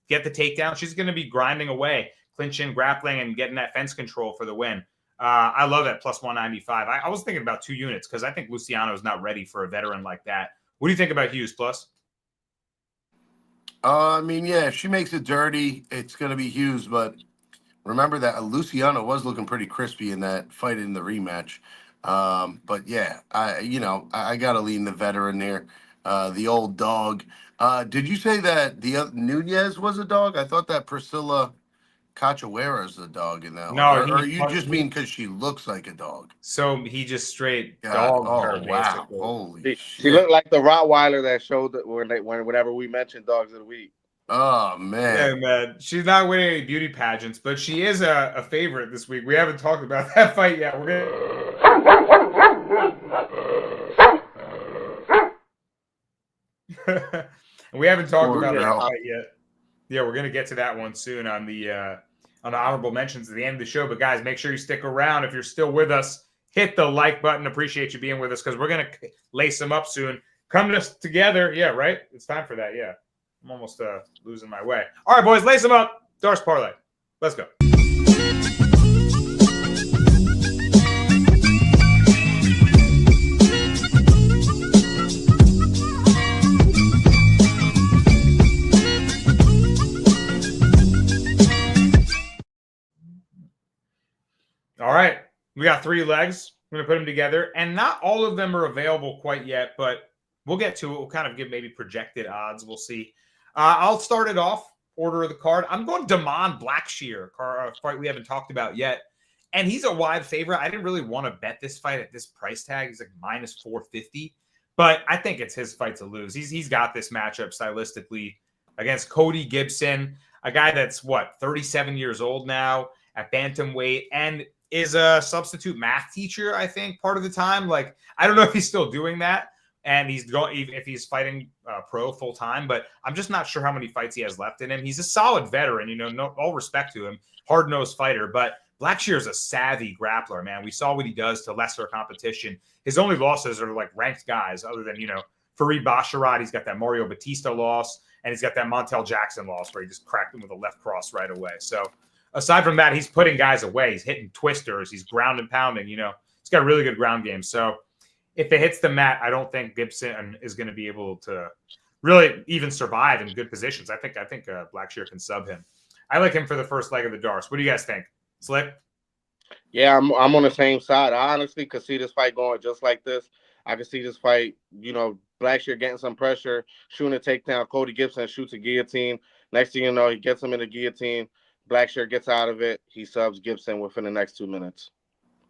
get the takedown, she's going to be grinding away, clinching, grappling, and getting that fence control for the win. I love that plus 195. I was thinking about 2 units because I think Luciano is not ready for a veteran like that. What do you think about Hughes plus? I mean, yeah, if she makes it dirty, it's going to be Hughes, but remember that Luciano was looking pretty crispy in that fight in the rematch. But yeah, I got to lean the veteran there, the old dog. Did you say that the Nunez was a dog? I thought that Priscilla Cachoeira is the dog in that one. Or you just mean because she looks like a dog? So he just straight dogged her, wow. basically. Holy She shit. looked like the Rottweiler that showed that whenever we mentioned dogs of the week. Oh, man. Yeah, man. She's not winning any beauty pageants, but she is a favorite this week. We haven't talked about that fight yet. We haven't talked about that fight yet. Yeah, we're gonna get to that one soon on the honorable mentions at the end of the show. But guys, make sure you stick around. If you're still with us, hit the like button. Appreciate you being with us because we're gonna lace them up soon. Come to us together. Yeah, right. It's time for that. Yeah. I'm almost losing my way. All right, boys, lace them up. Darce Parlay. Let's go. All right. We got 3 legs. We're going to put them together. And not all of them are available quite yet, but we'll get to it. We'll kind of give maybe projected odds. We'll see. I'll start it off. Order of the card. I'm going Damon Blackshear, a fight we haven't talked about yet. And he's a wide favorite. I didn't really want to bet this fight at this price tag. He's like minus 450. But I think it's his fight to lose. He's got this matchup stylistically against Cody Gibson, a guy that's, 37 years old now at bantamweight and is a substitute math teacher, I think, part of the time. Like, I don't know if he's still doing that. and he's going if he's fighting pro full time. But I'm just not sure how many fights he has left in him. He's a solid veteran, all respect to him, hard nosed fighter. But Blackshear's a savvy grappler, man. We saw what he does to lesser competition. His only losses are like ranked guys, other than Fareed Basharat. He's got that Mario Batista loss, and he's got that Montel Jackson loss where he just cracked him with a left cross right away. So aside from that, he's putting guys away. He's hitting twisters. He's ground and pounding. He's got a really good ground game. So if it hits the mat, I don't think Gibson is going to be able to really even survive in good positions. I think Blackshear can sub him. I like him for the first leg of the Darce. What do you guys think? Slick? Yeah, I'm on the same side. I honestly could see this fight going just like this. I could see this fight, Blackshear getting some pressure, shooting a takedown. Cody Gibson shoots a guillotine. Next thing you know, he gets him in the guillotine. Blackshear gets out of it. He subs Gibson within the next 2 minutes.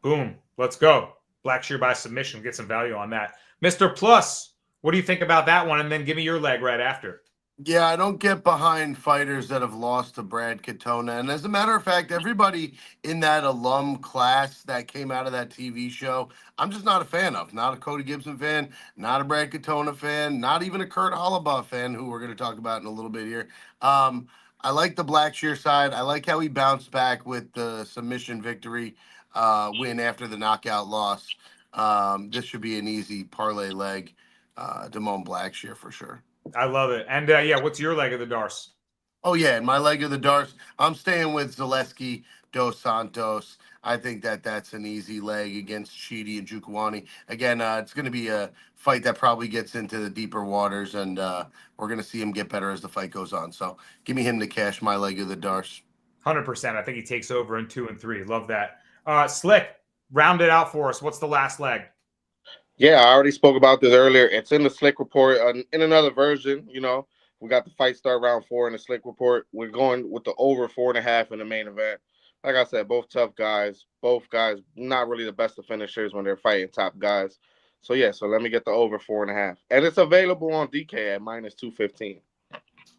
Boom. Let's go. Blackshear by submission. Get some value on that. Mr. Plus, what do you think about that one? And then give me your leg right after. Yeah, I don't get behind fighters that have lost to Brad Katona. And as a matter of fact, everybody in that alum class that came out of that TV show, I'm just not a fan of. Not a Cody Gibson fan, not a Brad Katona fan, not even a Kurt Hollabaugh fan, who we're going to talk about in a little bit here. I like the Blackshear side. I like how he bounced back with the submission victory win after the knockout loss. This should be an easy parlay leg. Damone Blackshear for sure. I love it. And what's your leg of the Darce? Oh, yeah, my leg of the Darce, I'm staying with Zaleski Dos Santos. I think that's an easy leg against Sheedy and Jukwani. Again, it's going to be a fight that probably gets into the deeper waters, and we're going to see him get better as the fight goes on. So give me him to cash my leg of the Darce. 100%. I think he takes over in 2 and 3. Love that. Slick, round it out for us. What's the last leg? Yeah, I already spoke about this earlier. It's in the Slick report. In another version, we got the fight start round 4 in the Slick report. We're going with the over 4.5 in the main event. Like I said, both tough guys. Both guys not really the best of finishers when they're fighting top guys. So let me get the over 4.5. And it's available on DK at -215.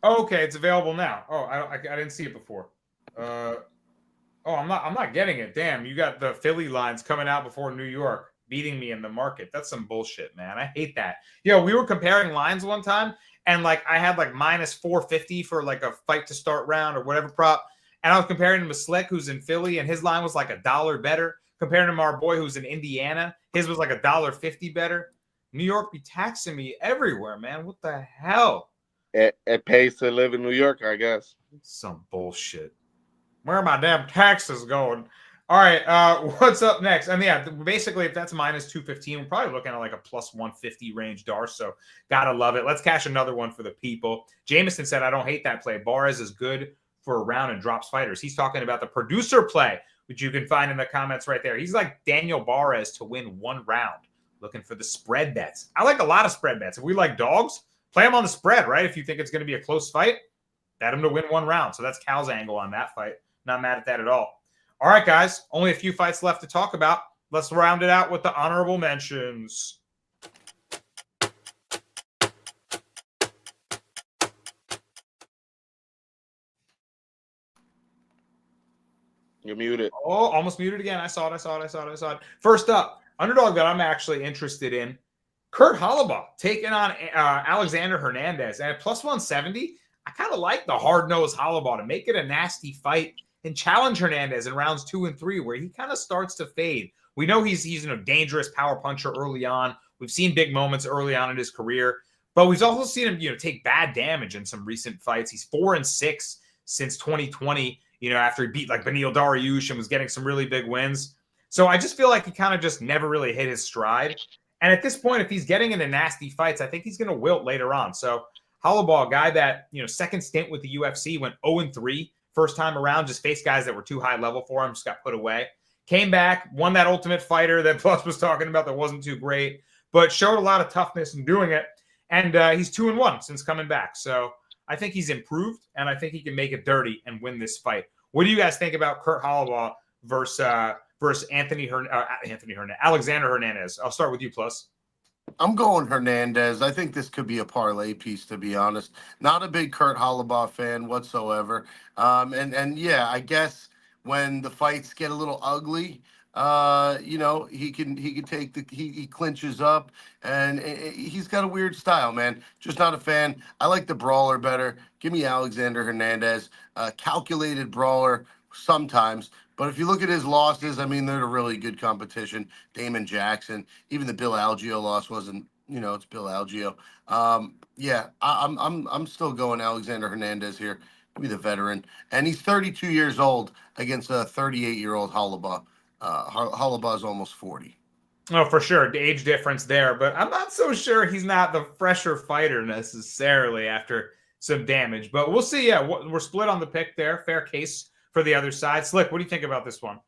Okay, it's available now. Oh, I didn't see it before. I'm not getting it. Damn, you got the Philly lines coming out before New York, beating me in the market. That's some bullshit, man. I hate that. We were comparing lines one time, and I had -450 for a fight to start round or whatever prop, and I was comparing him to Slick, who's in Philly, and his line was $1 better. Comparing him to our boy who's in Indiana, his was $1.50 better. New York be taxing me everywhere, man. What the hell? It pays to live in New York, I guess. Some bullshit. Where are my damn taxes going? All right, what's up next? Basically, if that's -215, we're probably looking at a +150 range Darce, so gotta love it. Let's cash another one for the people. Jameson said, I don't hate that play. Barres is good for a round and drops fighters. He's talking about the producer play, which you can find in the comments right there. He's like Daniel Barres to win 1 round, looking for the spread bets. I like a lot of spread bets. If we like dogs, play them on the spread, right? If you think it's going to be a close fight, bet him to win 1 round. So that's Cal's angle on that fight. Not mad at that at all. All right, guys, only a few fights left to talk about. Let's round it out with the honorable mentions. You're muted. Oh, almost muted again. I saw it. First up, underdog that I'm actually interested in, Kurt Hollabaugh taking on Alexander Hernandez. And at +170, I kind of like the hard-nosed Hollabaugh to make it a nasty fight and challenge Hernandez in rounds 2 and 3, where he kind of starts to fade. We know he's a dangerous power puncher early on. We've seen big moments early on in his career, but we've also seen him, take bad damage in some recent fights. He's 4 and 6 since 2020. After he beat Beneil Dariush and was getting some really big wins. So I just feel like he kind of just never really hit his stride. And at this point, if he's getting into nasty fights, I think he's going to wilt later on. So Hollabaugh, a guy that, second stint with the UFC, went 0-3 first time around, just faced guys that were too high level for him, just got put away. Came back, won that Ultimate Fighter that Plus was talking about that wasn't too great, but showed a lot of toughness in doing it. And he's 2-1 since coming back. So I think he's improved, and I think he can make it dirty and win this fight. What do you guys think about Kurt Hollabaugh versus Alexander Hernandez? I'll start with you, Plus. I'm going Hernandez. I think this could be a parlay piece, to be honest. Not a big Kurt Hollabaugh fan whatsoever. I guess when the fights get a little ugly, He can take he clinches up, and he's got a weird style, man. Just not a fan. I like the brawler better. Give me Alexander Hernandez, calculated brawler sometimes. But if you look at his losses, I mean, they're a really good competition. Damon Jackson, even the Bill Algeo loss wasn't. It's Bill Algeo. Yeah, I'm still going Alexander Hernandez here. Give me the veteran, and he's 32 years old against a 38-year-old Holloway. Holloway's almost 40. Oh, for sure. The age difference there, but I'm not so sure he's not the fresher fighter necessarily after some damage. But we'll see. Yeah, we're split on the pick there. Fair case for the other side. Slick, what do you think about this one?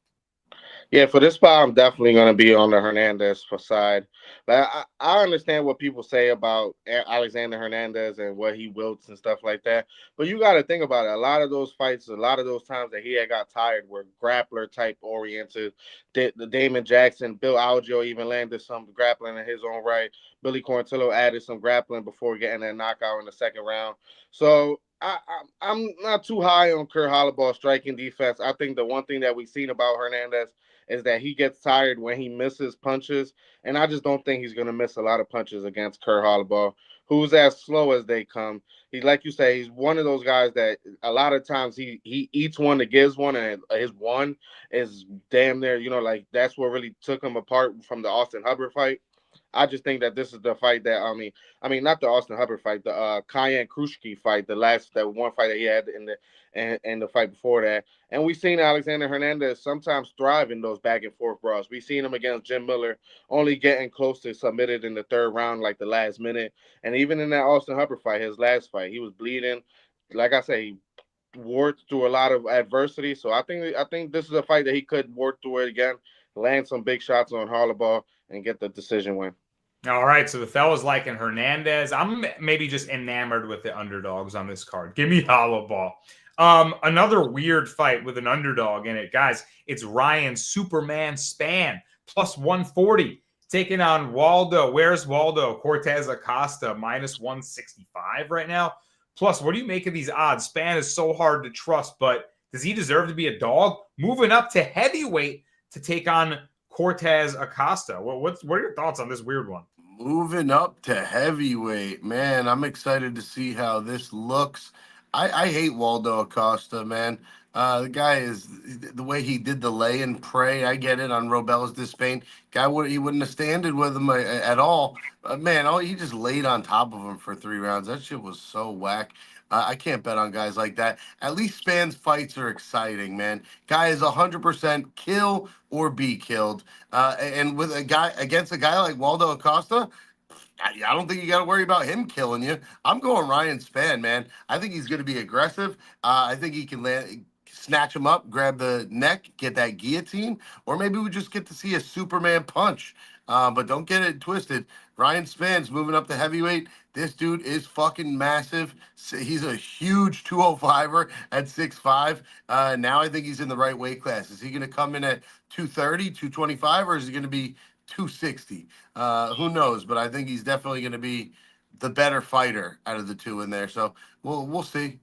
Yeah, for this spot, I'm definitely going to be on the Hernandez side. But I understand what people say about Alexander Hernandez and what he wilts and stuff like that. But you got to think about it. A lot of those fights, a lot of those times that he had got tired were grappler type oriented. The Damon Jackson, Bill Algeo even landed some grappling in his own right. Billy Quarantillo added some grappling before getting that knockout in the second round. So I'm not too high on Kurt Holloway's striking defense. I think the one thing that we've seen about Hernandez is that he gets tired when he misses punches, and I just don't think he's going to miss a lot of punches against Kurt Holloway, who's as slow as they come. He, like you say, he's one of those guys that a lot of times he eats one that gives one, and his one is damn near, like that's what really took him apart from the Austin Hubbard fight. I just think that this is the fight that not the Austin Hubbard fight, the Kyan Krushki fight, that one fight that he had in the fight before that. And we've seen Alexander Hernandez sometimes thrive in those back and forth brawls. We've seen him against Jim Miller, only getting close to submitted in the third round, like the last minute. And even in that Austin Hubbard fight, his last fight, he was bleeding. Like I say, he worked through a lot of adversity. So I think this is a fight that he could work through it again, land some big shots on Holloway, and get the decision win. All right, so the fellas liking Hernandez. I'm maybe just enamored with the underdogs on this card. Give me Holloway. Another weird fight with an underdog in it, guys. It's Ryan Superman Spann plus 140 taking on Waldo. Where's Waldo? Cortez Acosta minus 165 right now. Plus, what do you make of these odds? Spann is so hard to trust, but does he deserve to be a dog? Moving up to heavyweight to take on Cortez Acosta. What are your thoughts on this weird one? Moving up to heavyweight, man, I'm excited to see how this looks. I hate Waldo Acosta, man. The guy is the way he did the lay and pray. I get it on Robella's Despain. He wouldn't have standed with him at all. Man, he just laid on top of him for 3 rounds. That shit was so whack. I can't bet on guys like that. At least Spann's fights are exciting, man. Guy is 100% kill or be killed. And with against a guy like Waldo Acosta, I don't think you got to worry about him killing you. I'm going Ryan Spann, man. I think he's going to be aggressive. I think he can snatch him up, grab the neck, get that guillotine, or maybe we just get to see a Superman punch. But don't get it twisted. Ryan Spann's moving up to heavyweight. This dude is fucking massive. He's a huge 205er at 6'5". Now I think he's in the right weight class. Is he going to come in at 230, 225, or is he going to be 260? Who knows? But I think he's definitely going to be the better fighter out of the two in there. So we'll see.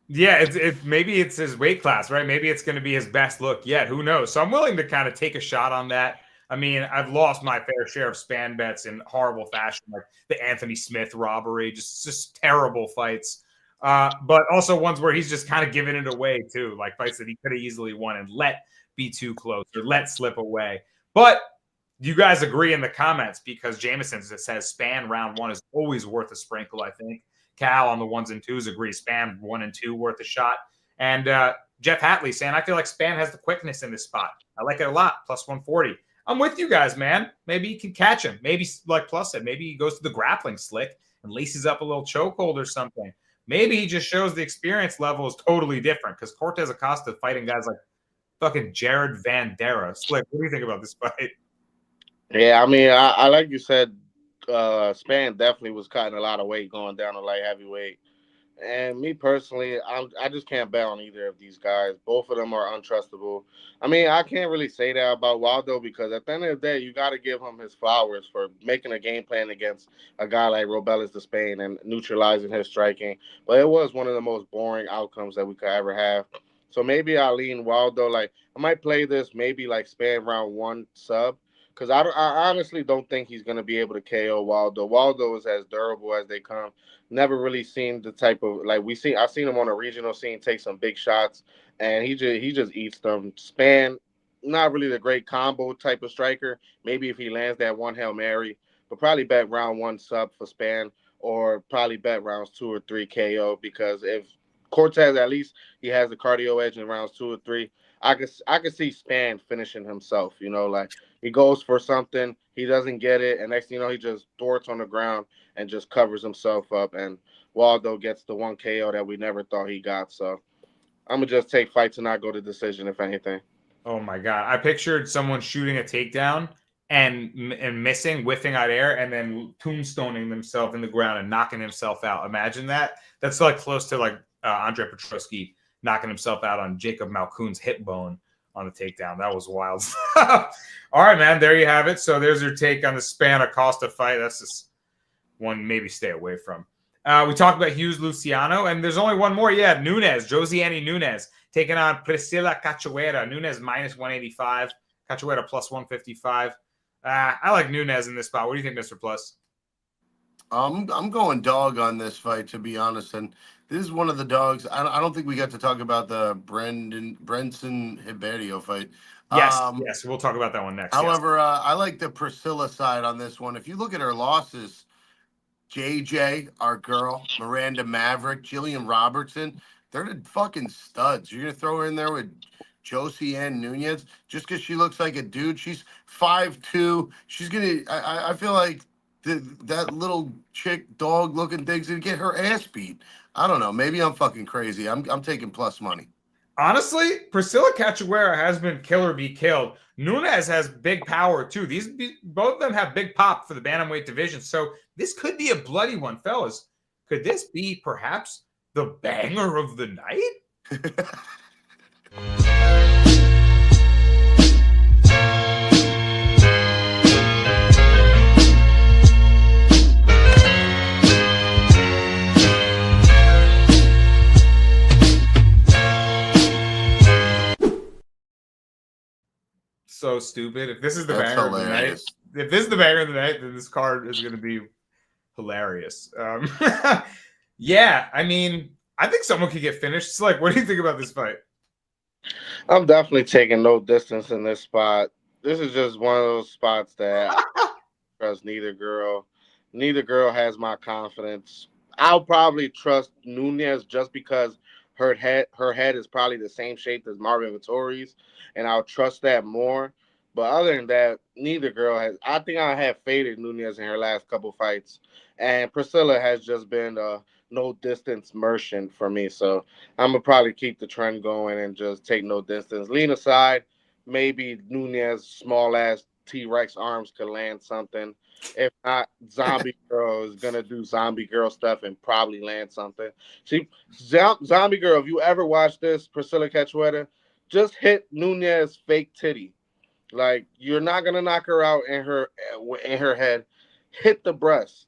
Yeah, maybe it's his weight class, right? Maybe it's going to be his best look yet. Who knows? So I'm willing to kind of take a shot on that. I mean, I've lost my fair share of Spann bets in horrible fashion, like the Anthony Smith robbery, just terrible fights. But also ones where he's just kind of giving it away too, like fights that he could have easily won and let be too close or let slip away. But you guys agree in the comments, because Jameson says Spann round 1 is always worth a sprinkle, I think. Cal on the 1s and 2s agrees Spann 1 and 2 worth a shot. And Jeff Hatley saying, I feel like Spann has the quickness in this spot. I like it a lot, plus 140. I'm with you guys, man. Maybe you can catch him. Maybe, like Plus said, maybe he goes to the grappling slick and laces up a little chokehold or something. Maybe he just shows the experience level is totally different, because Cortez Acosta fighting guys like fucking Jared Vandera. Slick, what do you think about this fight? Yeah, I mean, I like you said, Spann definitely was cutting a lot of weight going down to light heavyweight. And me personally, I just can't bet on either of these guys. Both of them are untrustable. I mean, I can't really say that about Waldo, because at the end of the day, you got to give him his flowers for making a game plan against a guy like Robelas Despain and neutralizing his striking. But it was one of the most boring outcomes that we could ever have. So maybe I lean Waldo. Like I might play this maybe like span round one sub. Because I honestly don't think he's gonna be able to KO Waldo. Waldo is as durable as they come. Never really seen the type of like we see. I've seen him on a regional scene take some big shots, and he just eats them. Span, not really the great combo type of striker. Maybe if he lands that one Hail Mary, but probably bet round one sub for Span, or probably bet rounds 2 or 3 KO. Because if Cortez, at least he has the cardio edge in rounds 2 or 3. I could see Span finishing himself. Like he goes for something, he doesn't get it, and next thing you know, he just thwarts on the ground and just covers himself up. And Waldo gets the one KO that we never thought he got. So I'm gonna just take fight to not go to decision, if anything. Oh my God. I pictured someone shooting a takedown and missing, whiffing out air, and then tombstoning themselves in the ground and knocking himself out. Imagine that. That's like close to like Andre Petroski knocking himself out on Jacob Malkoon's hip bone on the takedown. That was wild. All right, man. There you have it. So there's your take on the Span Acosta fight. That's just one maybe stay away from. We talked about Hughes Luciano, and there's only one more. Yeah, Nunes, Josiane Nunes, taking on Priscilla Cachoeira. Nunes minus 185, Cachoeira plus 155. I like Nunes in this spot. What do you think, Mr. Plus? I'm going dog on this fight, to be honest. And this is one of the dogs. I don't think we got to talk about the Brenson Hiberio fight. Yes, we'll talk about that one next. However, I like the Priscilla side on this one. If you look at her losses, JJ, our girl, Miranda Maverick, Jillian Robertson, they're the fucking studs. You're going to throw her in there with Josie Ann Nunez just because she looks like a dude. She's 5'2". She's going to, I feel like that little chick dog looking thing's going to get her ass beat. I don't know. Maybe I'm fucking crazy. I'm taking plus money. Honestly, Priscilla Cachoeira has been kill or be killed. Nunes has big power too. Both of them have big pop for the bantamweight division. So this could be a bloody one, fellas. Could this be perhaps the banger of the night? So stupid. If this is the banger of the night, then this card is going to be hilarious. Yeah, I mean, I think someone could get finished. It's like, what do you think about this fight? I'm definitely taking no distance in this spot. This is just one of those spots that I trust neither girl. Neither girl has my confidence. I'll probably trust Nunez just because her head is probably the same shape as Marvin Vettori's, and I'll trust that more. But other than that, neither girl has. I think I have faded Nunez in her last couple fights, and Priscilla has just been no distance merchant for me. So I'm gonna probably keep the trend going and just take no distance. Lean aside, maybe Nunez small ass T-Rex arms could land something. If not, Zombie Girl is gonna do Zombie Girl stuff and probably land something. See, Zombie Girl, if you ever watch this, Priscilla Cachoeira, just hit Nunez fake titty. Like you're not gonna knock her out in her head. Hit the breast.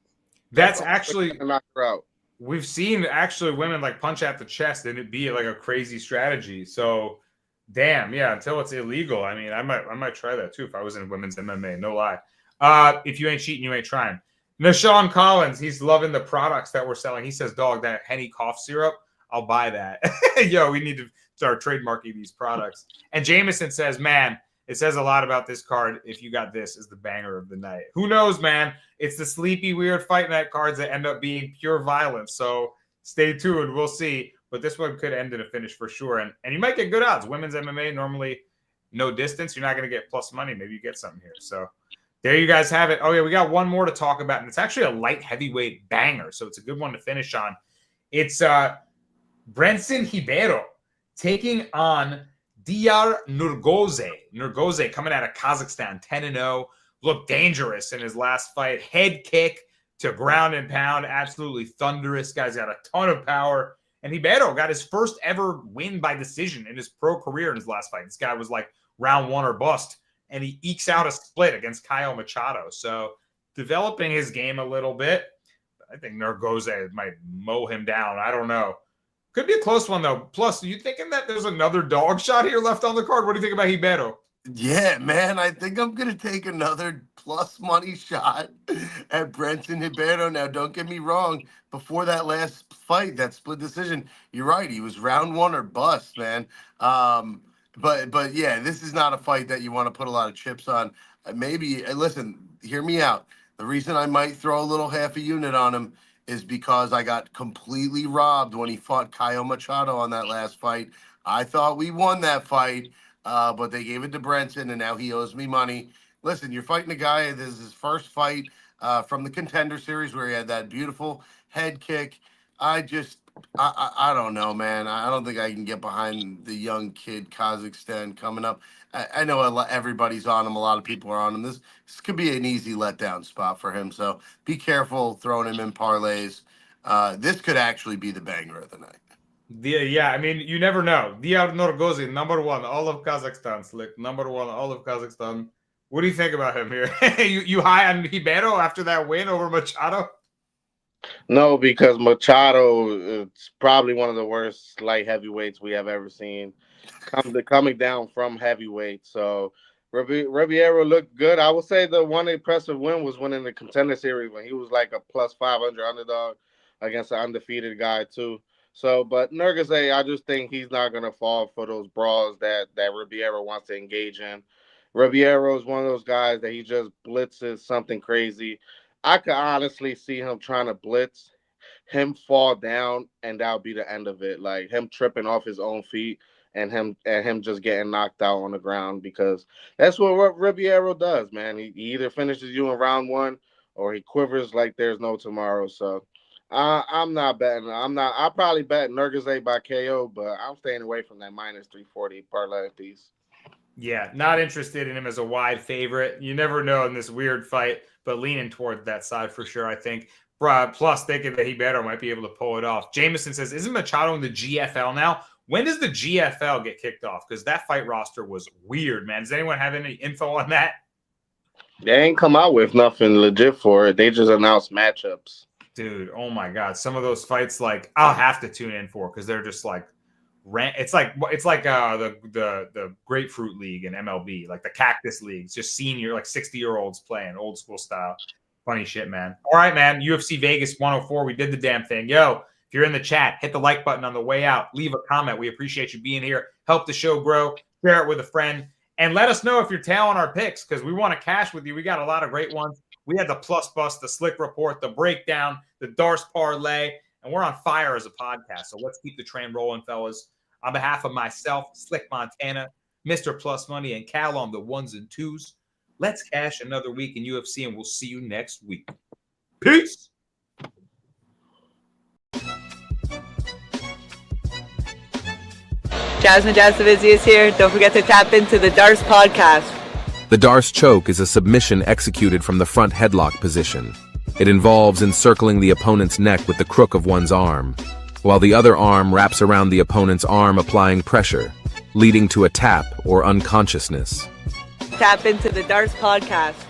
That's actually knock her out. We've seen actually women like punch at the chest and it be like a crazy strategy. So, damn, yeah. Until it's illegal, I mean, I might try that too if I was in women's MMA. No lie. If you ain't cheating, you ain't trying. Nashawn Collins, he's loving the products that we're selling. He says, "Dog, that Henny cough syrup, I'll buy that." Yo, we need to start trademarking these products. And Jameson says, "Man, it says a lot about this card if you got this as the banger of the night." Who knows, man? It's the sleepy, weird fight night cards that end up being pure violence. So stay tuned. We'll see. But this one could end in a finish for sure. And you might get good odds. Women's MMA, normally no distance. You're not going to get plus money. Maybe you get something here. So there you guys have it. Oh, yeah, we got one more to talk about. And it's actually a light heavyweight banger. So it's a good one to finish on. It's Brenson Hibeiro taking on Diyar Nurgoze. Nurgoze coming out of Kazakhstan, 10-0. Looked dangerous in his last fight. Head kick to ground and pound. Absolutely thunderous. Guy's got a ton of power. And Hibeiro got his first ever win by decision in his pro career in his last fight. This guy was like round one or bust. And he ekes out a split against Kyle Machado. So developing his game a little bit. I think Nurgoze might mow him down. I don't know. Could be a close one, though. Plus, are you thinking that there's another dog shot here left on the card? What do you think about Ribeiro? Yeah, man, I think I'm gonna take another plus money shot at Brenton Ribeiro. Now, don't get me wrong. Before that last fight, that split decision, you're right. He was round one or bust, man. But yeah, this is not a fight that you want to put a lot of chips on. Maybe listen, hear me out. The reason I might throw a little half a unit on him is because I got completely robbed when he fought Caio Machado on that last fight. I thought we won that fight. But they gave it to Brenton, and now he owes me money. Listen, you're fighting a guy. This is his first fight from the Contender Series where he had that beautiful head kick. I don't know, man. I don't think I can get behind the young kid Kazakhstan coming up. I know everybody's on him. A lot of people are on him. This could be an easy letdown spot for him. So be careful throwing him in parlays. This could actually be the banger of the night. Yeah, I mean, you never know. Diar Norgozi, number one, all of Kazakhstan, Slick. Number one, all of Kazakhstan. What do you think about him here? you high on Ribeiro after that win over Machado? No, because Machado is probably one of the worst light heavyweights we have ever seen. Coming down from heavyweight. So Ribeiro looked good. I would say the one impressive win was winning the Contender Series when he was like a plus 500 underdog against an undefeated guy too. So, but Nurgaze, I just think he's not going to fall for those brawls that Ribeiro wants to engage in. Ribeiro is one of those guys that he just blitzes something crazy. I could honestly see him trying to blitz, him fall down, and that'll be the end of it. Like him tripping off his own feet and him just getting knocked out on the ground, because that's what Ribeiro does, man. He either finishes you in round one or he quivers like there's no tomorrow. So I'm not betting. I'll probably bet Nurgaze by KO, but I'm staying away from that minus 340 parlay piece. Yeah, not interested in him as a wide favorite. You never know in this weird fight, but leaning toward that side for sure, I think. Plus, thinking that Ribeiro might be able to pull it off. Jameson says, isn't Machado in the GFL now? When does the GFL get kicked off? Because that fight roster was weird, man. Does anyone have any info on that? They ain't come out with nothing legit for it. They just announced matchups. Dude, oh my God. Some of those fights, like, I'll have to tune in for because they're just like, it's like the Grapefruit League in MLB, like the Cactus League. It's just senior, like 60-year-olds playing old school style. Funny shit, man. All right, man. UFC Vegas 104. We did the damn thing. Yo, if you're in the chat, hit the like button on the way out. Leave a comment. We appreciate you being here. Help the show grow. Share it with a friend. And let us know if you're tailing our picks because we want to cash with you. We got a lot of great ones. We had the plus bust, the slick report, the breakdown, the Darce parlay, and we're on fire as a podcast. So let's keep the train rolling, fellas. On behalf of myself, Slick Montana, Mr. Plus Money, and Cal on the ones and twos, let's cash another week in UFC, and we'll see you next week. Peace. Jasmine Jasovizzi is here. Don't forget to tap into the Darce podcast. The Darce choke is a submission executed from the front headlock position. It involves encircling the opponent's neck with the crook of one's arm, while the other arm wraps around the opponent's arm, applying pressure, leading to a tap or unconsciousness. Tap into the Darce podcast.